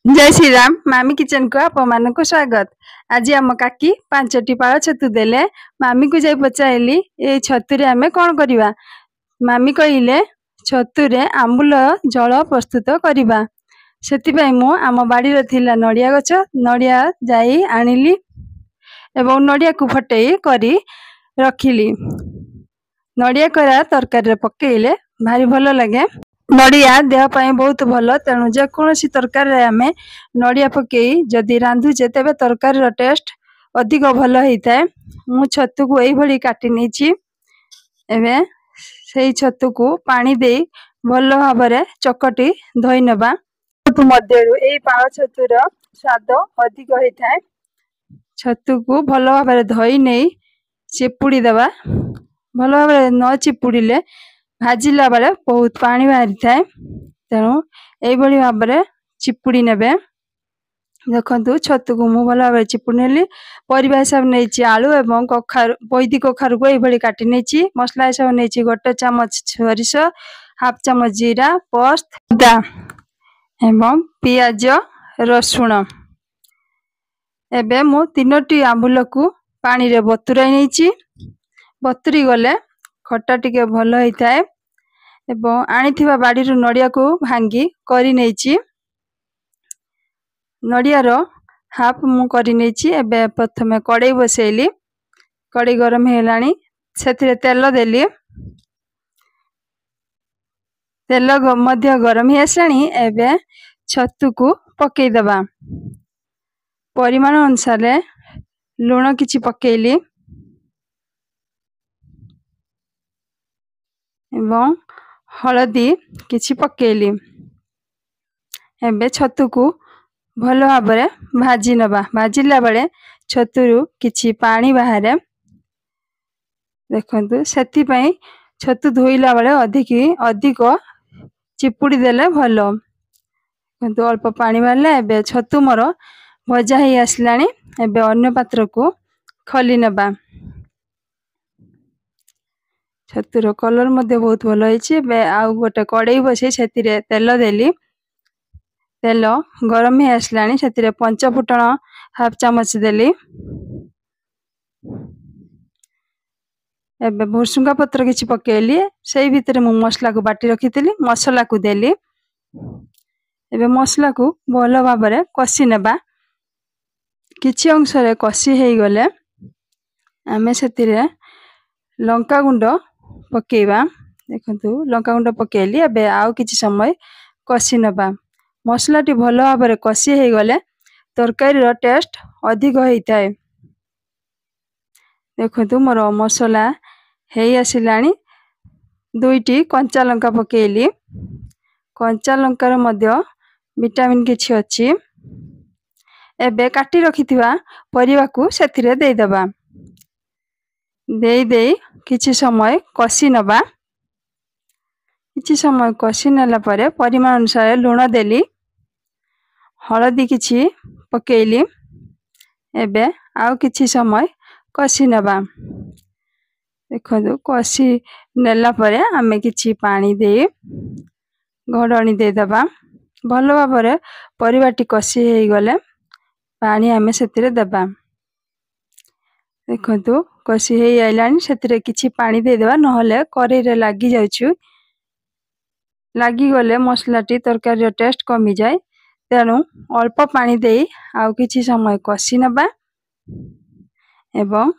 जय श्री राम। मामी किचन को आप मान को स्वागत। आज आम काकी 5टी पाଳ छतु देले। मामी को जाई पचाइली ए छतुरे आमे कौन करिवा। मामी कहिले छतुरे आंबुल जल प्रस्तुत करिवा। सेति पई मु आम बाड़ी रे थिला नडिया गछ, नडिया जाई आनिली एवं नडिया को फटई करी रखिली। नडिया करा तरकारी रे पकेइले भारी भलो लगे। नडिया देह पाई बहुत भल, तेणु जेकोसी तरकारी आमे नडिया पकई जदि रांधुचे तेबे तरकारी रो टेस्ट अधिक भल होता है। मु छतु को यही भली काटी नहीं। एवं से छतु को पानी दे भल भाव चकटी धोई नबा। छतु मध्य पाଳ छतुर स्वाद अधिक होता है। छतु को भल भाव धोई नहीं चिपुड़ी दबा। भल भाव न चिपुड़े भाजिला बेले बहुत पानी बाहरी थाए, तेणु यही भाव में चिपुड़ी ने। देखु छतु को मु भल भाव चिपुड़ी नेली। परिवा हिसाब नहीं आलू एवं कखारु बैदी कखारु को यही काटी नहीं। मसला हिसाब नहीं 1 चामच सोरिष, हाफ चामच जीरा, पोस्त, अदा एवं पियाज, रसुण। एबे मु 3टी आंबुल को पानी रे बतुराई नहीं। बतुरी गले खट्टा टिके भल होता है। एवं आनिथिबा बाड़ी रु नडिया को भांगी करी नहीं। नडिया रो हाफ मु करी नहीं। एबे प्रथमे कड़ाई बसैली। कड़ाई गरम हेलानी, सेथिरे तेल देली। तेल मध्य गरम हे आसलानी। एबे छतु को पकई दबा। परिमाण अनुसार लूण किछि पकेइली एवं हलदी किछि पकेइली। एबे छतु को भल भाव भाजी नबा। भाजिला बेले छतुरु किछि पानी बाहरे। देखंतु सेति पई छतु धोइला बेले अधिक चिपुड़ी देले भल। देखंतु अल्प पानी बाहरले। एबे छतु मोर भजा ही आसलानी। एबे अन्य पात्र को खली नबा। छतुर कलर मध्य बहुत भल होइछि। आउ गोटे कड़ाई बसई सेतिरे तेल देली। तेल गरम हे आसलानी, सेतिरे 5 फुटण हाफ चामच देली। एबे भुसुंगा पत्र किछि पकेइली। सेई भितरे मु मसला को बाटी रखितिली। मसला को देली। एबे मसला को भल भाव रे कसी नेबा। किछि अंश रे कसी हेई गले आमे सेतिरे लंका गुंड पकेइबा। देखंतु लंका गुंड पकेइली। एबे आउ किछि समय कसी नबा। मसला टी भल भाव रे कसी हेई गले तरकारी रो टेस्ट अधिक होता है। देखंतु मोर मसला हेई आसिलानी। 2टी कंचा लंका पकेइली। कंचा लंकार मध्य विटामिन किछि अछि। एबे काटी रखिथिबा परिवा को सेथिरे देई दबा। देई किछि समय कसी नबा। किछि समय कसी नेला परे परिमाण अनुसार लूण देली। हलदी किछि पकेइली। एबे आउ किछि समय कसी नबा। देखो कसी नेला परे आमे किछि पानी दे घोड़नी दे दबा। भल भाव रे परिवाटी कसी हेई गले पानी आमे सेतिरे दबा। देखंतु कसी हेई आइलानी। सेतिरे किछि पानी दे देबा, नहले करेई रे लागी जाउछु। लागी गले मसलाटी तरकारी रो टेस्ट कमी जाय, तेणु अल्प पानी दे आउ किछि समय कसी नबा एवं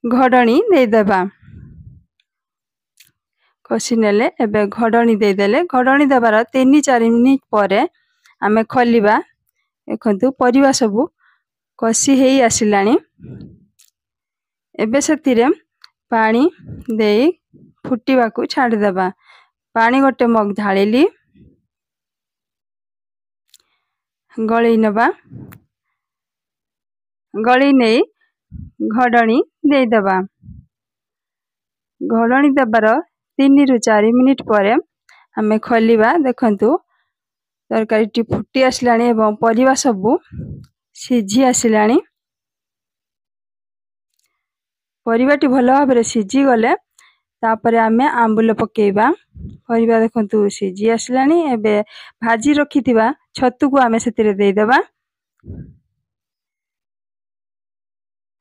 घोड़नी दे देबा। कसी नेले एबे घोड़नी दे देले। घोड़नी देबार 3-4 मिनिट परे आमे खलिबा। देखंतु परिवा सबु कसी हेई आसिलानी। एबे सेतिरे पानी दे फुटीबा को छाड़ी देबा। पानी गोटे मग ढालिली। गळी नबा। गळी नहीं घोड़नी दे दबा। घोड़नी देबार 3-4 मिनिट परे आमे खलिबा। देखंतु तरकारी टी फुटी आसिलानी एवं परिवा सबु सिझी आसिलानी। परिवाटी भल भाव सिझी गले तापरे आमे आंबुल पकेइबा। परिवा देखंतु सिझी आसिलानी। एबे भाजी रखिथिबा ଛତୁକୁ ଆମେ ସେଥିରେ ଦେଇଦେବା।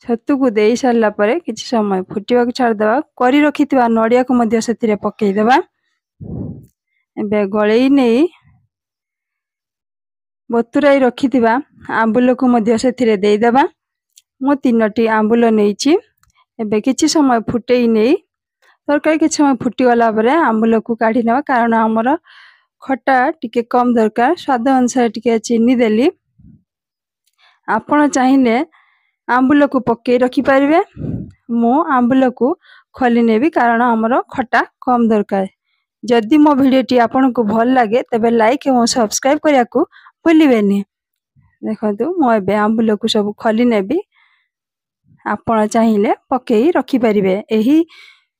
ଛତୁକୁ ଦେଇ ସାରିଲା ପରେ କିଛି ସମୟ ଫୁଟିବାକୁ ଛାଡ଼ିଦେବା। କରି ରଖିଥିବା ନଡ଼ିଆକୁ ମଧ୍ୟ ସେଥିରେ ପକେଇଦେବା। ଏବେ ଗଳେଇ ନେଇ ବତୁରାଇ ରଖିଥିବା ଆମ୍ବୁଲକୁ ମଧ୍ୟ ସେଥିରେ ଦେଇଦେବା। ମୁଁ 3ଟି ଆମ୍ବୁଲ ନେଇଛି। ଏବେ କିଛି ସମୟ ଫୁଟେଇ ନେଇ ତରକାରୀ କିଛି ସମୟ ଫୁଟିଗଲା ପରେ ଆମ୍ବୁଲକୁ କାଢ଼ି ନେବା, କାରଣ ଆମର ଖଟା ଟିକେ କମ୍ ଦରକାର। ସ୍ୱାଦ ଅନୁସାରେ ଟିକେ ଚିନି ଦେଲି। ଆପଣ ଚାହିଁଲେ ଆମ୍ବୁଲକୁ ପକେଇ ରଖିପାରିବେ। ମୁଁ ଆମ୍ବୁଲକୁ ଖୋଲି ନେବି, କାରଣ ଆମର ଖଟା କମ୍ ଦରକାର। ଯଦି ମୋ ଭିଡ଼ିଓଟି ଆପଣଙ୍କୁ ଭଲ ଲାଗେ ତେବେ ଲାଇକ୍ ଏବଂ ସବସ୍କ୍ରାଇବ୍ କରିବାକୁ ଭୁଲିବେନି। ଦେଖନ୍ତୁ ମୁଁ ଏବେ ଆମ୍ବୁଲକୁ ସବୁ ଖୋଲି ନେବି। ଆପଣ ଚାହିଁଲେ ପକେଇ ରଖିପାରିବେ। ଏହି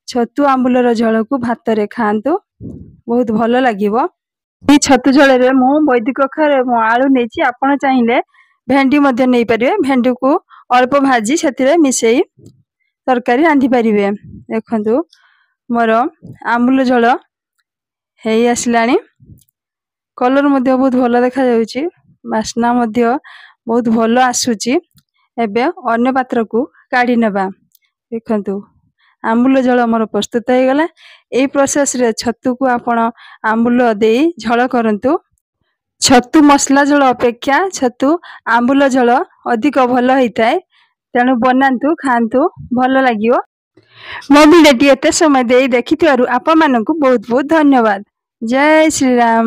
ଛତୁ ଆମ୍ବୁଲର ଝୋଳକୁ ଭାତରେ ଖାଆନ୍ତୁ, ବହୁତ ଭଲ ଲାଗିବ। ଏହି ଛତୁ ଝୋଳରେ ମୁଁ ବୈଦିକ ଖାରେ ମୁଁ ଆଳୁ ନେଇଛି। ଆପଣ ଚାହିଁଲେ ଭେଣ୍ଡି ମଧ୍ୟ ନେଇପାରିବେ। ଭେଣ୍ଡିକୁ ଅଳ୍ପ ଭାଜି ସେଥିରେ ମିଶେଇ ତରକାରୀ ରାନ୍ଧି ପାରିବେ। ଦେଖନ୍ତୁ ମୋର ଆମ୍ବୁଲ ଝୋଳ ହେଇ ଆସିଲାଣି। କଲର୍ ମଧ୍ୟ ବହୁତ ଭଲ ଦେଖାଯାଉଛି। ବାସ୍ନା ମଧ୍ୟ ବହୁତ ଭଲ ଆସୁଛି। ଏବେ ଅନ୍ୟ ପାତ୍ରକୁ କାଢ଼ି ନେବା। ଦେଖନ୍ତୁ ଆମ୍ବୁଲ ଝୋଳ ମୋର ପ୍ରସ୍ତୁତ ହେଇଗଲା। ଏହି ପ୍ରୋସେସରେ ଛତୁକୁ ଆପଣ ଆମ୍ବୁଲ ଦେଇ ଝୋଳ କରନ୍ତୁ। ଛତୁ ମସଲା ଝୋଳ ଅପେକ୍ଷା ଛତୁ ଆମ୍ବୁଲ ଝୋଳ ଅଧିକ ଭଲ ହେଇଥାଏ। ତେଣୁ ବନାନ୍ତୁ, ଖାଆନ୍ତୁ, ଭଲ ଲାଗିବ। ମୋ ଭିଡ଼ିଓଟି ଏତେ ସମୟ ଦେଇ ଦେଖିଥିବାରୁ ଆପଣମାନଙ୍କୁ ବହୁତ ବହୁତ ଧନ୍ୟବାଦ। ଜୟ ଶ୍ରୀରାମ।